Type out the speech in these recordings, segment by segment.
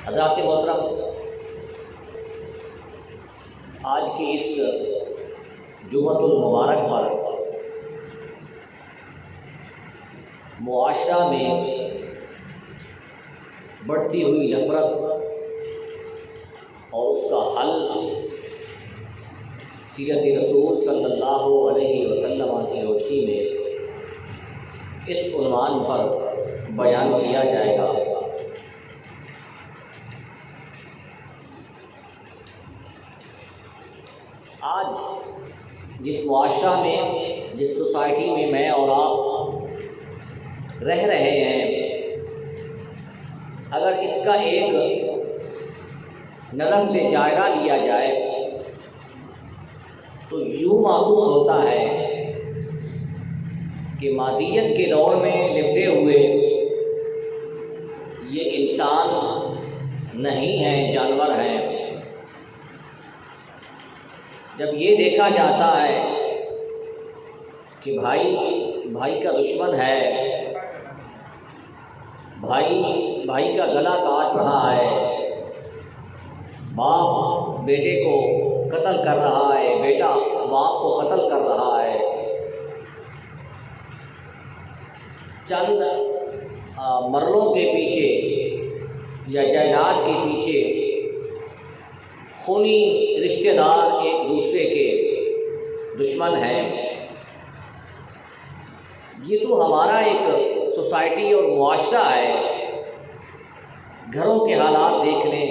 حضرات محترم، آج کی اس جمعۃ المبارک پر معاشرہ میں بڑھتی ہوئی نفرت اور اس کا حل سیرت رسول صلی اللہ علیہ وسلم کی روشنی میں اس عنوان پر بیان کیا جائے گا۔ آج جس معاشرہ میں، جس سوسائٹی میں میں اور آپ رہ رہے ہیں، اگر اس کا ایک نظر سے جائزہ لیا جائے تو یوں محسوس ہوتا ہے کہ مادیت کے دور میں لپٹے ہوئے یہ انسان نہیں ہیں، جانور ہیں۔ جب یہ دیکھا جاتا ہے کہ بھائی کا دشمن ہے، بھائی کا گلا کاٹ رہا ہے، باپ بیٹے کو قتل کر رہا ہے، بیٹا باپ کو قتل کر رہا ہے، چند مرلوں کے پیچھے یا جائیداد کے پیچھے خونی رشتہ دار ایک دوسرے کے دشمن ہیں، یہ تو ہمارا ایک سوسائٹی اور معاشرہ ہے۔ گھروں کے حالات دیکھ لیں،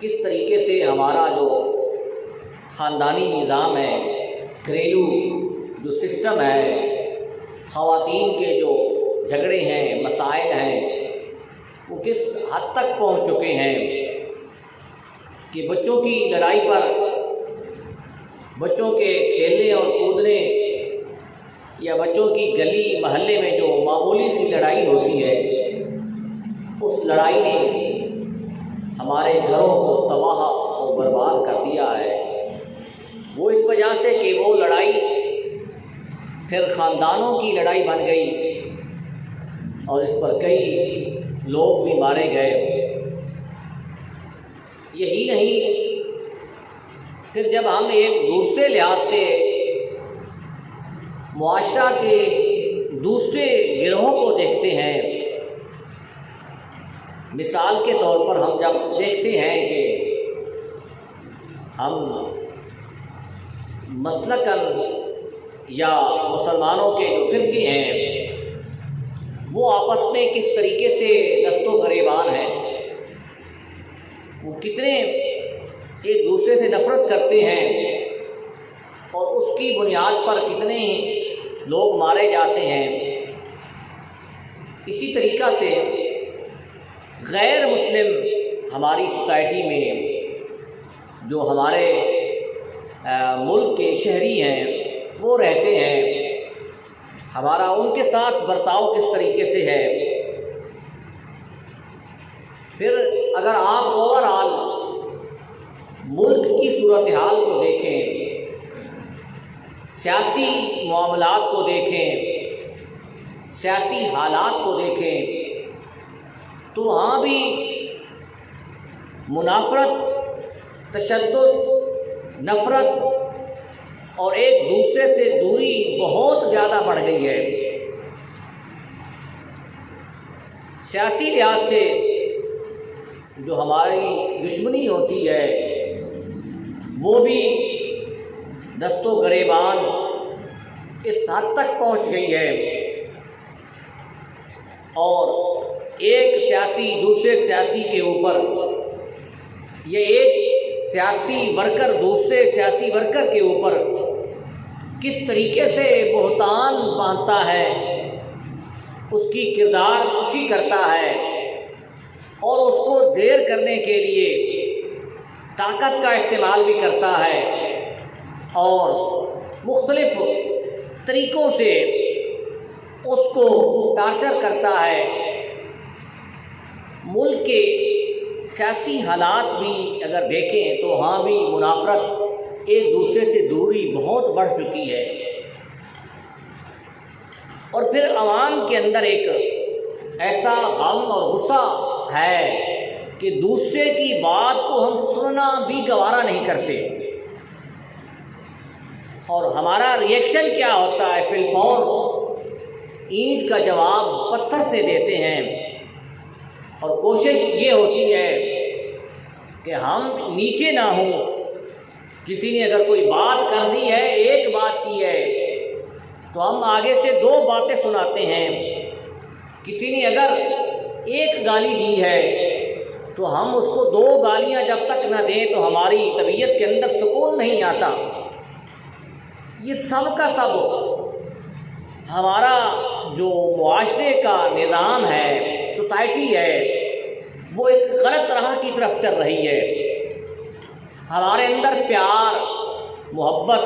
کس طریقے سے ہمارا جو خاندانی نظام ہے، گھریلو جو سسٹم ہے، خواتین کے جو جھگڑے ہیں، مسائل ہیں، وہ کس حد تک پہنچ چکے ہیں کہ بچوں کی لڑائی پر، بچوں کے کھیلنے اور کودنے یا بچوں کی گلی محلے میں جو معمولی سی لڑائی ہوتی ہے، اس لڑائی نے ہمارے گھروں کو تباہ و برباد کر دیا ہے۔ وہ اس وجہ سے کہ وہ لڑائی پھر خاندانوں کی لڑائی بن گئی اور اس پر کئی لوگ بھی مارے گئے۔ یہی نہیں، پھر جب ہم ایک دوسرے لحاظ سے معاشرہ کے دوسرے گروہوں کو دیکھتے ہیں، مثال کے طور پر ہم جب دیکھتے ہیں کہ ہم مسلکاً یا مسلمانوں کے جو فرقے ہیں وہ آپس میں کس طریقے سے دست و گریبان ہیں، وہ کتنے ایک دوسرے سے نفرت کرتے ہیں اور اس کی بنیاد پر کتنے لوگ مارے جاتے ہیں۔ اسی طریقہ سے غیر مسلم ہماری سوسائٹی میں جو ہمارے ملک کے شہری ہیں وہ رہتے ہیں، ہمارا ان کے ساتھ برتاؤ کس طریقے سے ہے۔ پھر اگر آپ اوورآل ملک کی صورتحال کو دیکھیں، سیاسی معاملات کو دیکھیں، سیاسی حالات کو دیکھیں، تو وہاں بھی منافرت، تشدد، نفرت اور ایک دوسرے سے دوری بہت زیادہ بڑھ گئی ہے۔ سیاسی لحاظ سے جو ہماری دشمنی ہوتی ہے وہ بھی دست و گریبان اس حد تک پہنچ گئی ہے، اور ایک سیاسی دوسرے سیاسی کے اوپر، یہ ایک سیاسی ورکر دوسرے سیاسی ورکر کے اوپر کس طریقے سے بہتان باندھتا ہے، اس کی کردار کشی کرتا ہے اور اس کو زیر کرنے کے لیے طاقت کا استعمال بھی کرتا ہے اور مختلف طریقوں سے اس کو ٹارچر کرتا ہے۔ ملک کے سیاسی حالات بھی اگر دیکھیں تو ہاں بھی منافرت، ایک دوسرے سے دوری بہت بڑھ چکی ہے، اور پھر عوام کے اندر ایک ایسا غم اور غصہ ہے کہ دوسرے کی بات کو ہم سننا بھی گوارا نہیں کرتے، اور ہمارا ریئیکشن کیا ہوتا ہے؟ فی الفور اینٹ کا جواب پتھر سے دیتے ہیں، اور کوشش یہ ہوتی ہے کہ ہم نیچے نہ ہوں۔ کسی نے اگر کوئی بات کر دی ہے، ایک بات کی ہے، تو ہم آگے سے 2 باتیں سناتے ہیں۔ کسی نے اگر ایک گالی دی ہے تو ہم اس کو 2 گالیاں جب تک نہ دیں تو ہماری طبیعت کے اندر سکون نہیں آتا۔ یہ سب کا سب ہمارا جو معاشرے کا نظام ہے، سوسائٹی ہے، وہ ایک غلط راہ کی طرف چل رہی ہے۔ ہمارے اندر پیار، محبت،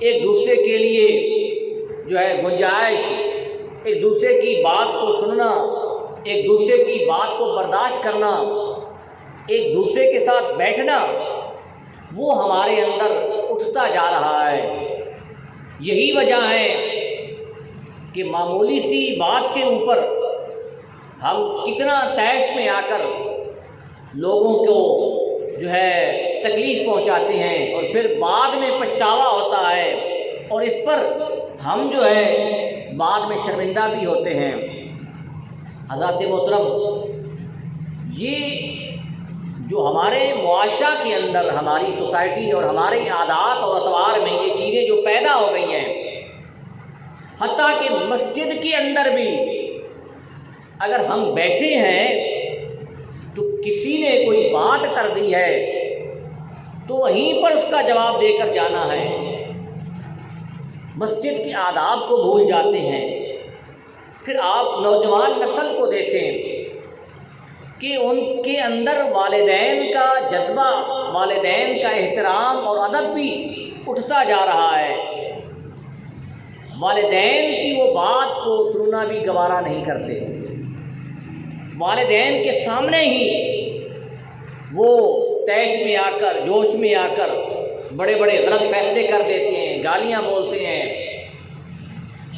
ایک دوسرے کے لیے جو ہے گنجائش، ایک دوسرے کی بات کو سننا، ایک دوسرے کی بات کو برداشت کرنا، ایک دوسرے کے ساتھ بیٹھنا، وہ ہمارے اندر اٹھتا جا رہا ہے۔ یہی وجہ ہے کہ معمولی سی بات کے اوپر ہم کتنا طیش میں آ کر لوگوں کو جو ہے تکلیف پہنچاتے ہیں، اور پھر بعد میں پچھتاوا ہوتا ہے، اور اس پر ہم جو ہے بعد میں شرمندہ بھی ہوتے ہیں۔ حضرات محترم، یہ جو ہمارے معاشرہ کے اندر، ہماری سوسائٹی اور ہمارے عادات اور اطوار میں یہ چیزیں جو پیدا ہو گئی ہیں، حتیٰ کہ مسجد کے اندر بھی اگر ہم بیٹھے ہیں تو کسی نے کوئی بات کر دی ہے تو وہیں پر اس کا جواب دے کر جانا ہے۔ مسجد کے آداب کو بھول جاتے ہیں۔ پھر آپ نوجوان نسل کو دیکھیں کہ ان کے اندر والدین کا جذبہ، والدین کا احترام اور ادب بھی اٹھتا جا رہا ہے۔ والدین کی وہ بات کو سننا بھی گوارا نہیں کرتے۔ والدین کے سامنے ہی وہ طیش میں آ کر، جوش میں آ کر بڑے بڑے غلط فیصلے کر دیتے ہیں، گالیاں بولتے ہیں۔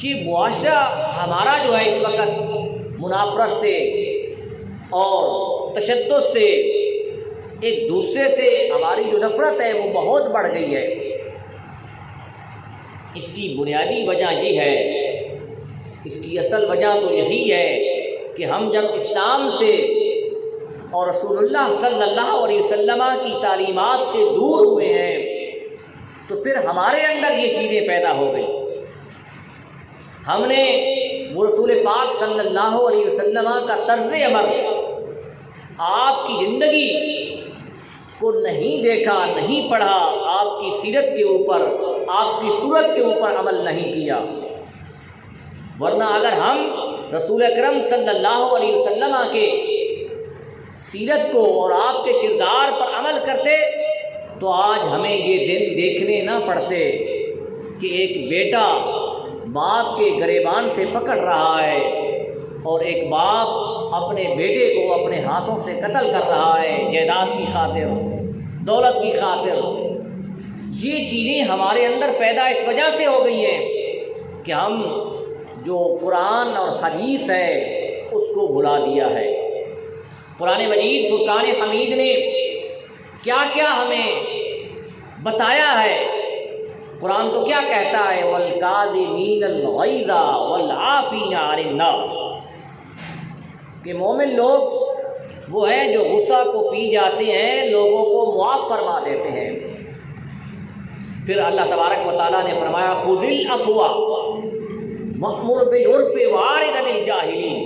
یہ معاشرہ ہمارا جو ہے اس وقت منافرت سے اور تشدد سے، ایک دوسرے سے ہماری جو نفرت ہے وہ بہت بڑھ گئی ہے۔ اس کی بنیادی وجہ یہ ہے، اس کی اصل وجہ تو یہی ہے کہ ہم جب اسلام سے اور رسول اللہ صلی اللہ علیہ وسلم کی تعلیمات سے دور ہوئے ہیں تو پھر ہمارے اندر یہ چیزیں پیدا ہو گئی۔ ہم نے وہ رسول پاک صلی اللہ علیہ وسلم کا طرز عمل، آپ کی زندگی کو نہیں دیکھا، نہیں پڑھا، آپ کی سیرت کے اوپر، آپ کی صورت کے اوپر عمل نہیں کیا۔ ورنہ اگر ہم رسول اکرم صلی اللہ علیہ وسلم کے سیرت کو اور آپ کے کردار پر عمل کرتے تو آج ہمیں یہ دن دیکھنے نہ پڑتے کہ ایک بیٹا باپ کے گریبان سے پکڑ رہا ہے اور ایک باپ اپنے بیٹے کو اپنے ہاتھوں سے قتل کر رہا ہے جائیداد کی خاطر، دولت کی خاطر۔ یہ چیزیں ہمارے اندر پیدا اس وجہ سے ہو گئی ہیں کہ ہم جو قرآن اور حدیث ہے اس کو بھلا دیا ہے۔ قرآن مجید فرقان حمید نے کیا کیا ہمیں بتایا ہے؟ قرآن تو کیا کہتا ہے؟ وَالْكَاظِمِينَ الْغَيْظَ وَالْعَافِينَ عَنِ النَّاسِ، کہ مومن لوگ وہ ہیں جو غصہ کو پی جاتے ہیں، لوگوں کو معاف فرما دیتے ہیں۔ پھر اللہ تبارک و تعالیٰ نے فرمایا خُذِ الْعَفْوَ وَأْمُرْ بِالْعُرْفِ وَأَعْرِضْ عَنِ الْجَاهِلِينَ،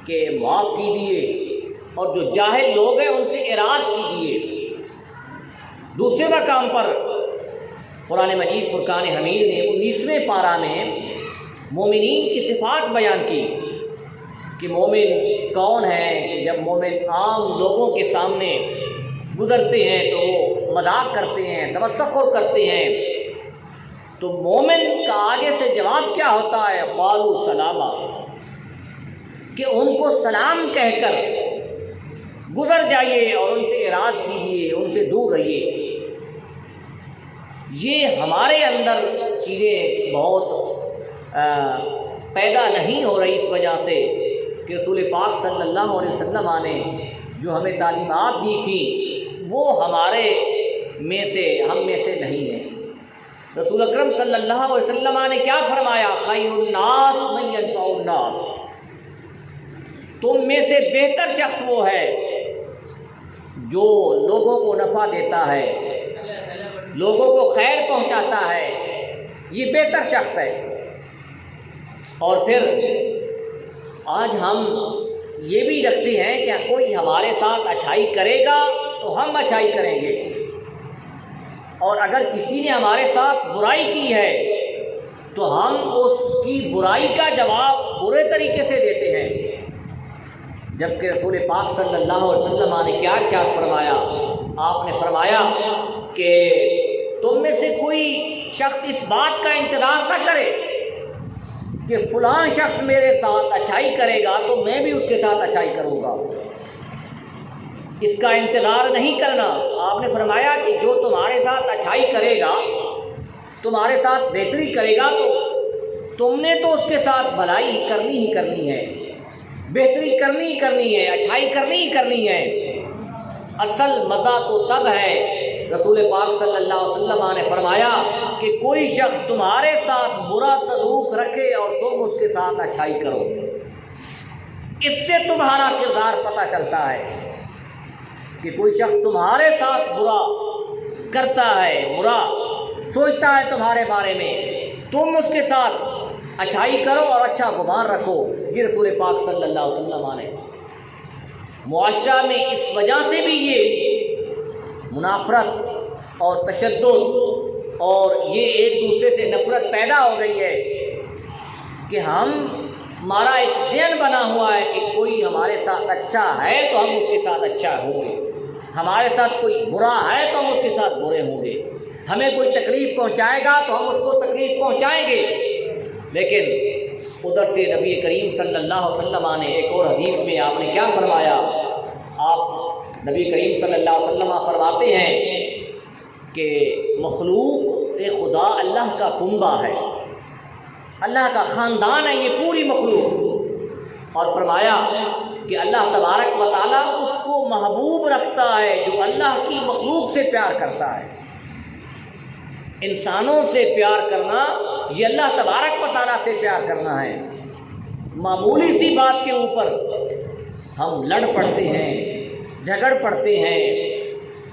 کہ معاف کیجیے اور جو جاہل لوگ ہیں ان سے اعراض کیجیے۔ دوسرے مقام پر قرآن مجید فرقان حمید نے 19ویں پارہ میں مومنین کی صفات بیان کی کہ مومن کون ہے۔ کہ جب مومن عام لوگوں کے سامنے گزرتے ہیں تو وہ مذاق کرتے ہیں، تمسخر کرتے ہیں، تو مومن کا آگے سے جواب کیا ہوتا ہے؟ قالوا سلاما، کہ ان کو سلام کہہ کر گزر جائیے اور ان سے اعراض کیجیے، ان سے دور رہیے۔ یہ ہمارے اندر چیزیں بہت پیدا نہیں ہو رہی اس وجہ سے کہ رسول پاک صلی اللہ علیہ وسلم نے جو ہمیں تعلیمات دی تھی وہ ہمارے میں سے ہم میں سے نہیں ہے۔ رسول اکرم صلی اللہ علیہ وسلم نے کیا فرمایا؟ خیر الناس من ينفع الناس، تم میں سے بہتر شخص وہ ہے جو لوگوں کو نفع دیتا ہے، لوگوں کو خیر پہنچاتا ہے، یہ بہتر شخص ہے۔ اور پھر آج ہم یہ بھی رکھتے ہیں کہ کوئی ہمارے ساتھ اچھائی کرے گا تو ہم اچھائی کریں گے، اور اگر کسی نے ہمارے ساتھ برائی کی ہے تو ہم اس کی برائی کا جواب برے طریقے سے دیتے ہیں، جبکہ رسول پاک صلی اللہ علیہ وسلم نے کیا ارشاد فرمایا؟ آپ نے فرمایا کہ تم میں سے کوئی شخص اس بات کا انتظار نہ کرے کہ فلاں شخص میرے ساتھ اچھائی کرے گا تو میں بھی اس کے ساتھ اچھائی کروں گا، اس کا انتظار نہیں کرنا۔ آپ نے فرمایا کہ جو تمہارے ساتھ اچھائی کرے گا، تمہارے ساتھ بہتری کرے گا، تو تم نے تو اس کے ساتھ بھلائی کرنی ہی کرنی ہے، بہتری کرنی ہی کرنی ہے، اچھائی کرنی ہی کرنی ہے۔ اصل مزہ تو تب ہے، رسول پاک صلی اللہ علیہ وسلم نے فرمایا کہ کوئی شخص تمہارے ساتھ برا سلوک رکھے اور تم اس کے ساتھ اچھائی کرو، اس سے تمہارا کردار پتہ چلتا ہے کہ کوئی شخص تمہارے ساتھ برا کرتا ہے، برا سوچتا ہے تمہارے بارے میں، تم اس کے ساتھ اچھائی کرو اور اچھا گمان رکھو۔ یہ رسول پاک صلی اللہ علیہ وسلم نے معاشرہ میں اس وجہ سے بھی یہ منافرت اور تشدد اور یہ ایک دوسرے سے نفرت پیدا ہو گئی ہے کہ ہمارا ایک ذہن بنا ہوا ہے کہ کوئی ہمارے ساتھ اچھا ہے تو ہم اس کے ساتھ اچھا ہوں گے، ہمارے ساتھ کوئی برا ہے تو ہم اس کے ساتھ برے ہوں گے، ہمیں کوئی تکلیف پہنچائے گا تو ہم اس کو تکلیف پہنچائیں گے۔ لیکن ادھر سے نبی کریم صلی اللہ علیہ وسلم نے ایک اور حدیث میں آپ نے کیا فرمایا؟ آپ نبی کریم صلی اللہ علیہ وسلم فرماتے ہیں کہ مخلوق خدا اللہ کا کنبہ ہے، اللہ کا خاندان ہے یہ پوری مخلوق، اور فرمایا کہ اللہ تبارک و تعالیٰ اس کو محبوب رکھتا ہے جو اللہ کی مخلوق سے پیار کرتا ہے۔ انسانوں سے پیار کرنا یہ اللہ تبارک و تعالیٰ سے پیار کرنا ہے۔ معمولی سی بات کے اوپر ہم لڑ پڑتے ہیں، جھگڑ پڑتے ہیں،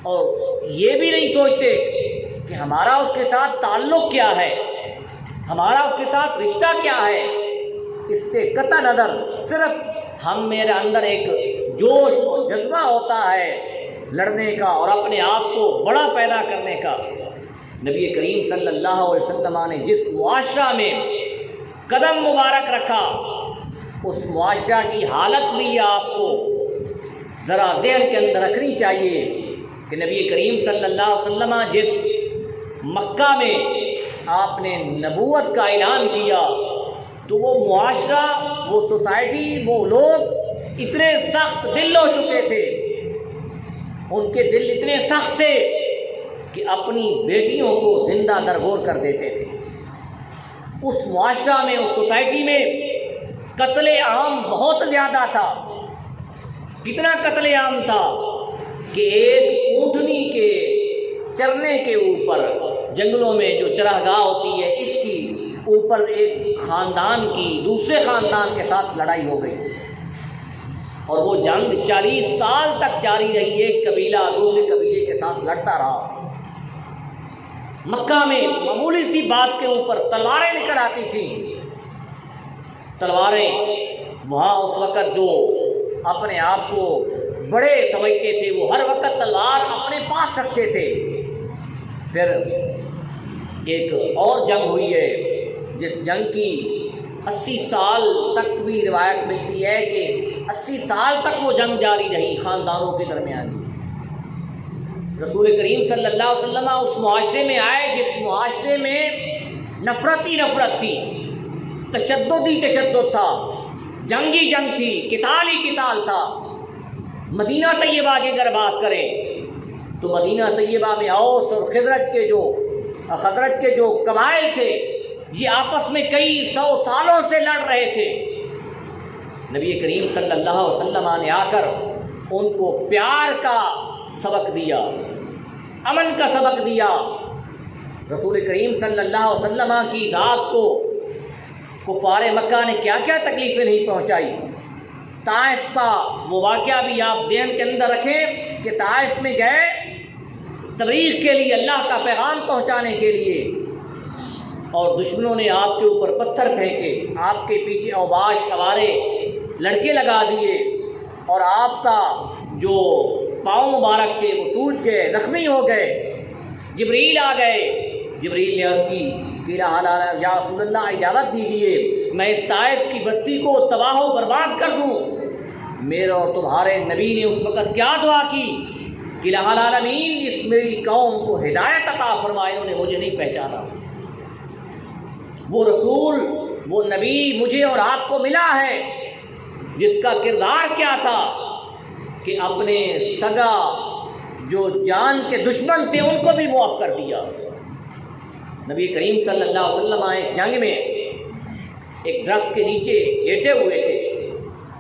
اور یہ بھی نہیں سوچتے کہ ہمارا اس کے ساتھ تعلق کیا ہے، ہمارا اس کے ساتھ رشتہ کیا ہے۔ اس سے قطع نظر صرف میرے اندر ایک جوش اور جذبہ ہوتا ہے لڑنے کا اور اپنے آپ کو بڑا پیدا کرنے کا۔ نبی کریم صلی اللہ علیہ وسلم نے جس معاشرہ میں قدم مبارک رکھا اس معاشرہ کی حالت بھی آپ کو ذرا ذہن کے اندر رکھنی چاہیے کہ نبی کریم صلی اللہ علیہ وسلم جس مکہ میں آپ نے نبوت کا اعلان کیا تو وہ معاشرہ، وہ سوسائٹی، وہ لوگ اتنے سخت دل ہو چکے تھے، ان کے دل اتنے سخت تھے کہ اپنی بیٹیوں کو زندہ درگور کر دیتے تھے۔ اس معاشرہ میں، اس سوسائٹی میں قتل عام بہت زیادہ تھا۔ کتنا قتل عام تھا کہ ایک اونٹنی کے چرنے کے اوپر، جنگلوں میں جو چراگاہ ہوتی ہے اس کی اوپر ایک خاندان کی دوسرے خاندان کے ساتھ لڑائی ہو گئی، اور وہ جنگ 40 سال تک جاری رہی۔ ایک قبیلہ دوسرے قبیلے کے ساتھ لڑتا رہا۔ مکہ میں معمولی سی بات کے اوپر تلواریں نکل آتی تھیں۔ تلواریں وہاں اس وقت جو اپنے آپ کو بڑے سمجھتے تھے وہ ہر وقت تلوار اپنے پاس رکھتے تھے۔ پھر ایک اور جنگ ہوئی ہے جس جنگ کی 80 سال تک بھی روایت ملتی ہے کہ 80 سال تک وہ جنگ جاری رہی خاندانوں کے درمیان۔ رسول کریم صلی اللہ علیہ وسلم اس معاشرے میں آئے جس معاشرے میں نفرت ہی نفرت تھی، تشدد ہی تشدد تھا، جنگ ہی جنگ تھی، قتال ہی قتال تھا۔ مدینہ طیبہ کی اگر بات کریں تو مدینہ طیبہ میں اوس اور خزرج کے جو قبائل تھے یہ آپس میں کئی 100 سالوں سے لڑ رہے تھے، نبی کریم صلی اللہ علیہ وسلم نے آ کر ان کو پیار کا سبق دیا، امن کا سبق دیا۔ رسول کریم صلی اللہ علیہ وسلم کی ذات کو کفار مکہ نے کیا کیا تکلیفیں نہیں پہنچائی۔ طائف کا وہ واقعہ بھی آپ ذہن کے اندر رکھیں کہ طائف میں گئے تبلیغ کے لیے، اللہ کا پیغام پہنچانے کے لیے، اور دشمنوں نے آپ کے اوپر پتھر پھینکے، آپ کے پیچھے اوباش اوارے لڑکے لگا دیے، اور آپ کا جو پاؤں مبارک تھے وہ سوج گئے، زخمی ہو گئے۔ جبریل آ گئے، جبریل نے عرض کی کہ یا رسول اللہ اجازت دیجیے میں اس طائف کی بستی کو تباہ و برباد کر دوں۔ میرے اور تمہارے نبی نے اس وقت کیا دعا کی کہ الہ العالمین اس میری قوم کو ہدایت عطا فرمائے، انہوں نے مجھے نہیں پہچانا۔ وہ رسول، وہ نبی مجھے اور آپ کو ملا ہے جس کا کردار کیا تھا کہ اپنے سگا جو جان کے دشمن تھے ان کو بھی معاف کر دیا۔ نبی کریم صلی اللہ علیہ وسلم ایک جنگ میں ایک درخت کے نیچے لیٹے ہوئے تھے،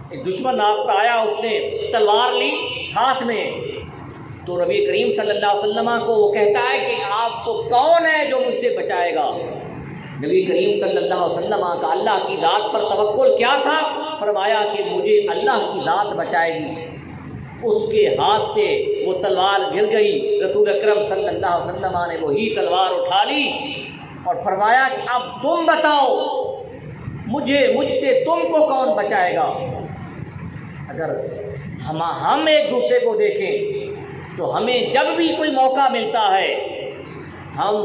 ایک دشمن آپ کا آیا، اس نے تلوار لی ہاتھ میں، تو نبی کریم صلی اللہ علیہ وسلم کو وہ کہتا ہے کہ آپ کو کون ہے جو مجھ سے بچائے گا؟ نبی کریم صلی اللہ علیہ وسلم کا اللہ کی ذات پر توکل کیا تھا؟ فرمایا کہ مجھے اللہ کی ذات بچائے گی۔ اس کے ہاتھ سے وہ تلوار گر گئی، رسول اکرم صلی اللہ علیہ وسلم نے وہی تلوار اٹھا لی اور فرمایا کہ اب تم بتاؤ مجھ سے تم کو کون بچائے گا؟ اگر ہم ایک دوسرے کو دیکھیں تو ہمیں جب بھی کوئی موقع ملتا ہے، ہم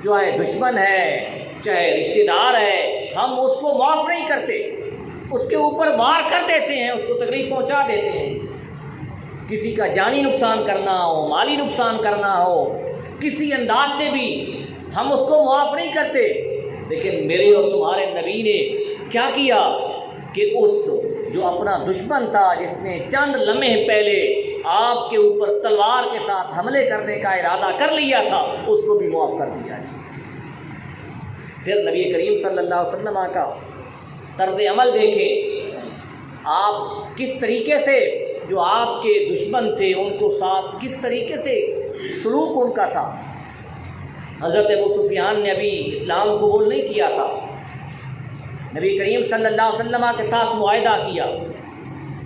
جو ہے دشمن ہے چاہے رشتہ دار ہے، ہم اس کو معاف نہیں کرتے، اس کے اوپر وار کر دیتے ہیں، اس کو تکلیف پہنچا دیتے ہیں۔ کسی کا جانی نقصان کرنا ہو، مالی نقصان کرنا ہو، کسی انداز سے بھی ہم اس کو معاف نہیں کرتے۔ لیکن میرے اور تمہارے نبی نے کیا کیا کہ اس جو اپنا دشمن تھا، جس نے چند لمحے پہلے آپ کے اوپر تلوار کے ساتھ حملے کرنے کا ارادہ کر لیا تھا، اس کو بھی معاف کر دیا۔ پھر نبی کریم صلی اللہ علیہ وسلم کا طرز عمل دیکھیں، آپ کس طریقے سے جو آپ کے دشمن تھے ان کو ساتھ کس طریقے سے سلوک ان کا تھا۔ حضرت ابو سفیان نے ابھی اسلام قبول نہیں کیا تھا، نبی کریم صلی اللہ علیہ وسلم کے ساتھ معاہدہ کیا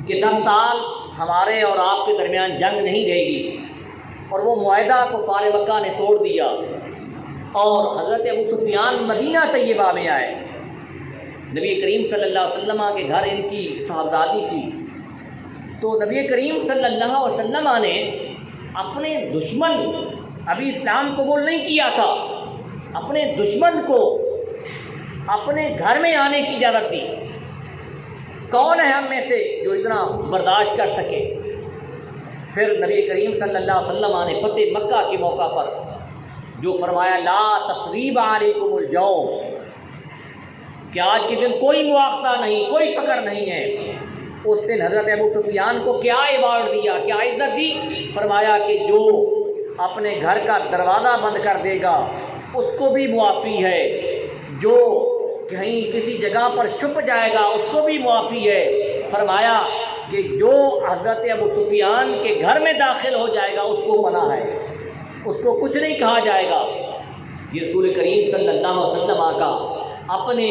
کہ 10 سال ہمارے اور آپ کے درمیان جنگ نہیں رہے گی، اور وہ معاہدہ کفار مکہ نے توڑ دیا، اور حضرت ابو سفیان مدینہ طیبہ میں آئے۔ نبی کریم صلی اللہ علیہ وسلم کے گھر ان کی صاحبزادی تھی، تو نبی کریم صلی اللہ علیہ وسلم نے اپنے دشمن، ابھی اسلام قبول نہیں کیا تھا، اپنے دشمن کو اپنے گھر میں آنے کی اجازت دی۔ کون ہے ہم میں سے جو اتنا برداشت کر سکے؟ پھر نبی کریم صلی اللہ علیہ وسلم نے فتح مکہ کے موقع پر جو فرمایا لا تثریب علیکم الجوم، کہ آج کے دن کوئی مواخذہ نہیں، کوئی پکڑ نہیں ہے، اس دن حضرت ابو سفیان کو کیا ایوارڈ دیا، کیا عزت دی؟ فرمایا کہ جو اپنے گھر کا دروازہ بند کر دے گا اس کو بھی معافی ہے، جو کہیں کسی جگہ پر چھپ جائے گا اس کو بھی معافی ہے۔ فرمایا کہ جو حضرت ابو سفیان کے گھر میں داخل ہو جائے گا اس کو منع ہے، اس کو کچھ نہیں کہا جائے گا۔ یہ رسول کریم صلی اللہ علیہ وسلم کا اپنے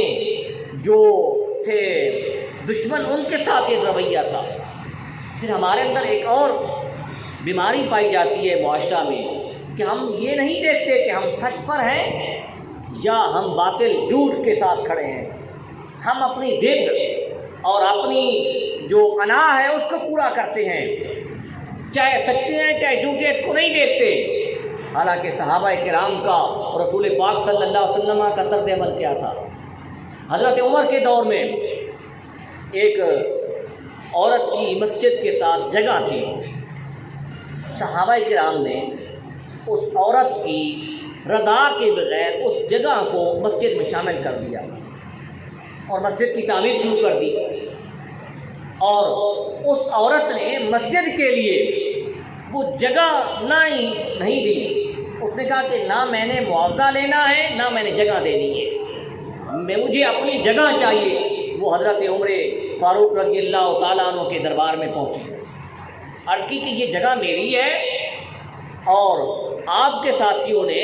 جو تھے دشمن ان کے ساتھ یہ رویہ تھا۔ پھر ہمارے اندر ایک اور بیماری پائی جاتی ہے معاشرہ میں کہ ہم یہ نہیں دیکھتے کہ ہم سچ پر ہیں یا ہم باطل جھوٹ کے ساتھ کھڑے ہیں۔ ہم اپنی ضد اور اپنی جو انا ہے اس کو پورا کرتے ہیں، چاہے سچے ہیں چاہے جھوٹے، اس کو نہیں دیکھتے۔ حالانکہ صحابہ کرام کا اور رسول پاک صلی اللہ علیہ وسلم کا طرز عمل کیا تھا۔ حضرت عمر کے دور میں ایک عورت کی مسجد کے ساتھ جگہ تھی، صحابہ کرام نے اس عورت کی رضا کے بغیر اس جگہ کو مسجد میں شامل کر دیا اور مسجد کی تعمیر شروع کر دی، اور اس عورت نے مسجد کے لیے وہ جگہ نہیں دی۔ اس نے کہا کہ نہ میں نے معاوضہ لینا ہے نہ میں نے جگہ دینی ہے، مجھے اپنی جگہ چاہیے۔ وہ حضرت عمر فاروق رضی اللہ تعالیٰ عنہ کے دربار میں پہنچی، عرض کی کہ یہ جگہ میری ہے اور آپ کے ساتھیوں نے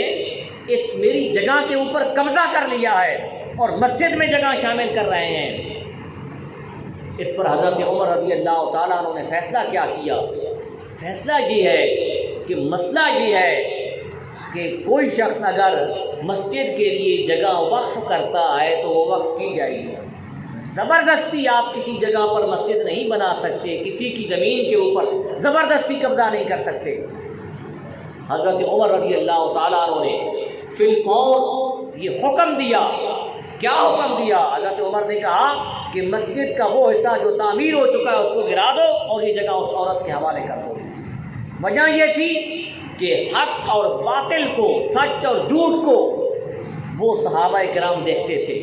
اس میری جگہ کے اوپر قبضہ کر لیا ہے اور مسجد میں جگہ شامل کر رہے ہیں۔ اس پر حضرت عمر رضی اللہ تعالیٰ عنہ نے فیصلہ کیا کیا؟ فیصلہ یہ ہے کہ مسئلہ یہ ہے کہ کوئی شخص اگر مسجد کے لیے جگہ وقف کرتا ہے تو وہ وقف کی جائے گی۔ زبردستی آپ کسی جگہ پر مسجد نہیں بنا سکتے، کسی کی زمین کے اوپر زبردستی قبضہ نہیں کر سکتے۔ حضرت عمر رضی اللہ تعالیٰ عنہ نے فی الفور یہ حکم دیا۔ کیا حکم دیا؟ حضرت عمر نے کہا کہ مسجد کا وہ حصہ جو تعمیر ہو چکا ہے اس کو گرا دو اور یہ جگہ اس عورت کے حوالے کر دو۔ وجہ یہ تھی کہ حق اور باطل کو، سچ اور جھوٹ کو وہ صحابہ کرام دیکھتے تھے۔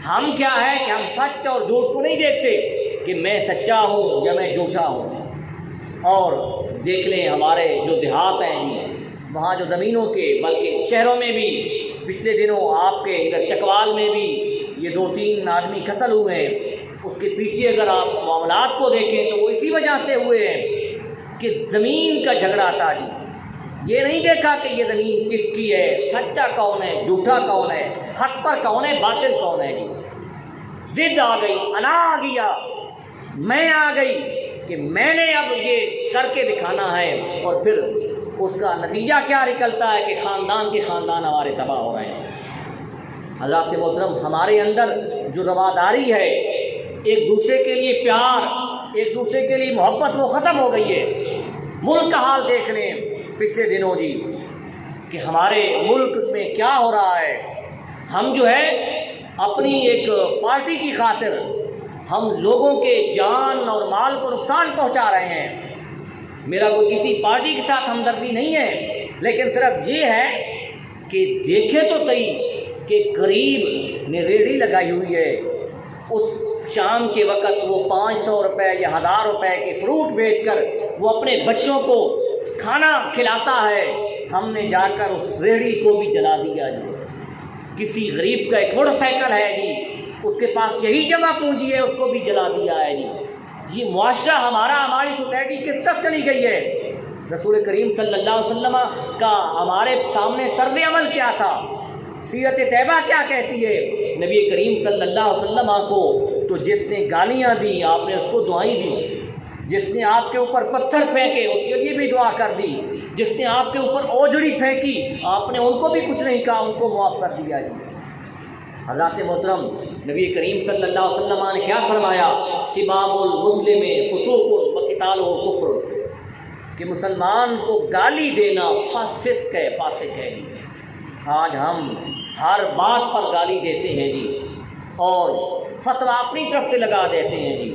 ہم کیا ہے کہ ہم سچ اور جھوٹ کو نہیں دیکھتے کہ میں سچا ہوں یا میں جھوٹا ہوں۔ اور دیکھ لیں ہمارے جو دیہات ہیں وہاں جو زمینوں کے، بلکہ شہروں میں بھی پچھلے دنوں آپ کے ادھر چکوال میں بھی یہ 2-3 آدمی قتل ہوئے ہیں۔ اس کے پیچھے اگر آپ معاملات کو دیکھیں تو وہ اسی وجہ سے ہوئے ہیں کہ زمین کا جھگڑا تھا جی۔ یہ نہیں دیکھا کہ یہ زمین کس کی ہے، سچا کون ہے، جھوٹا کون ہے، حق پر کون ہے، باطل کون ہے جی۔ ضد آ گئی، انا آ گیا، میں آ گئی کہ میں نے اب یہ کر کے دکھانا ہے، اور پھر اس کا نتیجہ کیا نکلتا ہے کہ خاندان کے خاندان ہمارے تباہ ہو رہے ہیں۔ حضرات محترم، ہمارے اندر جو رواداری ہے، ایک دوسرے کے لیے پیار، ایک دوسرے کے لیے محبت، وہ ختم ہو گئی ہے۔ ملک کا حال دیکھ لیں پچھلے دنوں جی کہ ہمارے ملک میں کیا ہو رہا ہے۔ ہم جو ہے اپنی ایک پارٹی کی خاطر ہم لوگوں کے جان اور مال کو نقصان پہنچا رہے ہیں۔ میرا کوئی کسی پارٹی کے ساتھ ہمدردی نہیں ہے، لیکن صرف یہ ہے کہ دیکھیں تو صحیح کہ غریب نے ریڑھی لگائی ہوئی ہے، اس شام کے وقت وہ 500 روپے یا 1000 روپے کے فروٹ بیچ کر وہ اپنے بچوں کو کھانا کھلاتا ہے۔ ہم نے جا کر اس ریڑھی کو بھی جلا دیا جی۔ کسی غریب کا ایک موٹر سائیکل ہے جی، اس کے پاس یہی جمع پونجی ہے، اس کو بھی جلا دیا ہے جی۔ یہ معاشرہ ہمارا، ہماری سوسائٹی کس طرف چلی گئی ہے؟ رسول کریم صلی اللہ علیہ وسلم کا ہمارے سامنے طرز عمل کیا تھا؟ سیرت طیبہ کیا کہتی ہے؟ نبی کریم صلی اللہ علیہ وسلم کو تو جس نے گالیاں دی آپ نے اس کو دعائیں دی، جس نے آپ کے اوپر پتھر پھینکے اس کے لیے بھی دعا کر دی، جس نے آپ کے اوپر اوجڑی پھینکی آپ نے ان کو بھی کچھ نہیں کہا، ان کو معاف کر دیا جی۔ حضرات محترم، نبی کریم صلی اللہ علیہ وسلم نے کیا فرمایا؟ سباب المسلم فسوق وقتالہ کفر، کہ مسلمان کو گالی دینا فسق ہے، فاسق ہے جی۔ آج ہم ہر بات پر گالی دیتے ہیں جی اور فتویٰ اپنی طرف سے لگا دیتے ہیں جی۔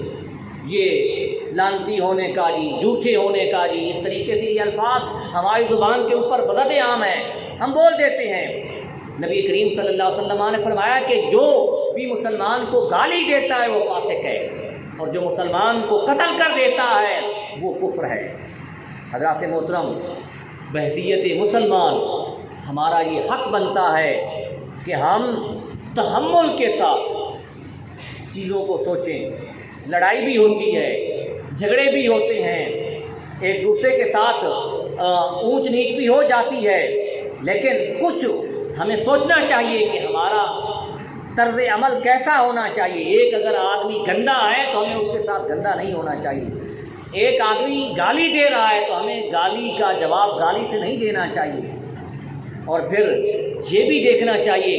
یہ لانتی ہونے کا جی، جھوٹے ہونے کا جی، اس طریقے سے یہ الفاظ ہماری زبان کے اوپر بذات عام ہیں، ہم بول دیتے ہیں۔ نبی کریم صلی اللہ علیہ وسلم نے فرمایا کہ جو بھی مسلمان کو گالی دیتا ہے وہ فاسق ہے، اور جو مسلمان کو قتل کر دیتا ہے وہ کفر ہے۔ حضرات محترم، بحیثیت مسلمان ہمارا یہ حق بنتا ہے کہ ہم تحمل کے ساتھ چیزوں کو سوچیں۔ لڑائی بھی ہوتی ہے، جھگڑے بھی ہوتے ہیں، ایک دوسرے کے ساتھ اونچ نیچ بھی ہو جاتی ہے، لیکن کچھ ہمیں سوچنا چاہیے کہ ہمارا طرز عمل کیسا ہونا چاہیے۔ ایک اگر آدمی گندا ہے تو ہمیں اس کے ساتھ گندا نہیں ہونا چاہیے۔ ایک آدمی گالی دے رہا ہے تو ہمیں گالی کا جواب گالی سے نہیں دینا چاہیے، اور پھر یہ بھی دیکھنا چاہیے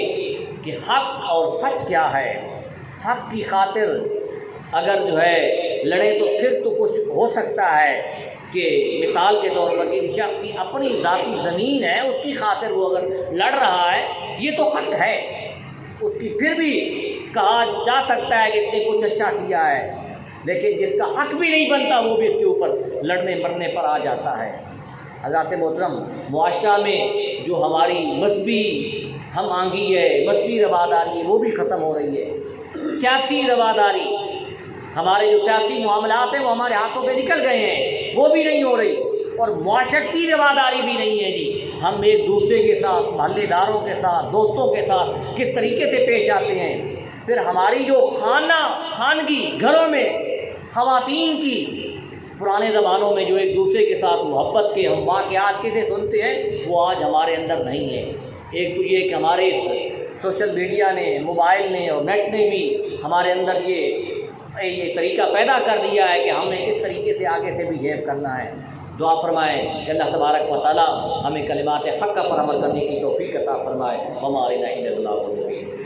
کہ حق اور سچ کیا ہے۔ حق کی خاطر اگر جو ہے لڑے تو پھر تو کچھ ہو سکتا ہے کہ مثال کے طور پر کسی شخص کی اپنی ذاتی زمین ہے، اس کی خاطر وہ اگر لڑ رہا ہے یہ تو حق ہے، اس کی پھر بھی کہا جا سکتا ہے کہ اس نے کچھ اچھا کیا ہے، لیکن جس کا حق بھی نہیں بنتا وہ بھی اس کے اوپر لڑنے مرنے پر آ جاتا ہے۔ حضرات محترم، معاشرہ میں جو ہماری مذہبی ہم آہنگی ہے، مذہبی رواداری ہے، وہ بھی ختم ہو رہی ہے۔ سیاسی رواداری، ہمارے جو سیاسی معاملات ہیں وہ ہمارے ہاتھوں پہ نکل گئے ہیں، وہ بھی نہیں ہو رہی، اور معاشرتی رواداری بھی نہیں ہے جی۔ ہم ایک دوسرے کے ساتھ، محلے داروں کے ساتھ، دوستوں کے ساتھ کس طریقے سے پیش آتے ہیں۔ پھر ہماری جو خانگی گھروں میں خواتین کی پرانے زمانوں میں جو ایک دوسرے کے ساتھ محبت کے ہم واقعات کیسے سنتے ہیں وہ آج ہمارے اندر نہیں ہے۔ ایک تو یہ کہ ہمارے اس سوشل میڈیا نے، موبائل نے اور نیٹ نے بھی ہمارے اندر یہ طریقہ پیدا کر دیا ہے کہ ہم نے کس طریقے سے آگے سے بہیو کرنا ہے۔ دعا فرمائیں کہ اللہ تبارک و تعالی ہمیں کلمات حق پر عمل کرنے کی توفیق عطا فرمائے۔ وما علینا الا البلاغ المبین۔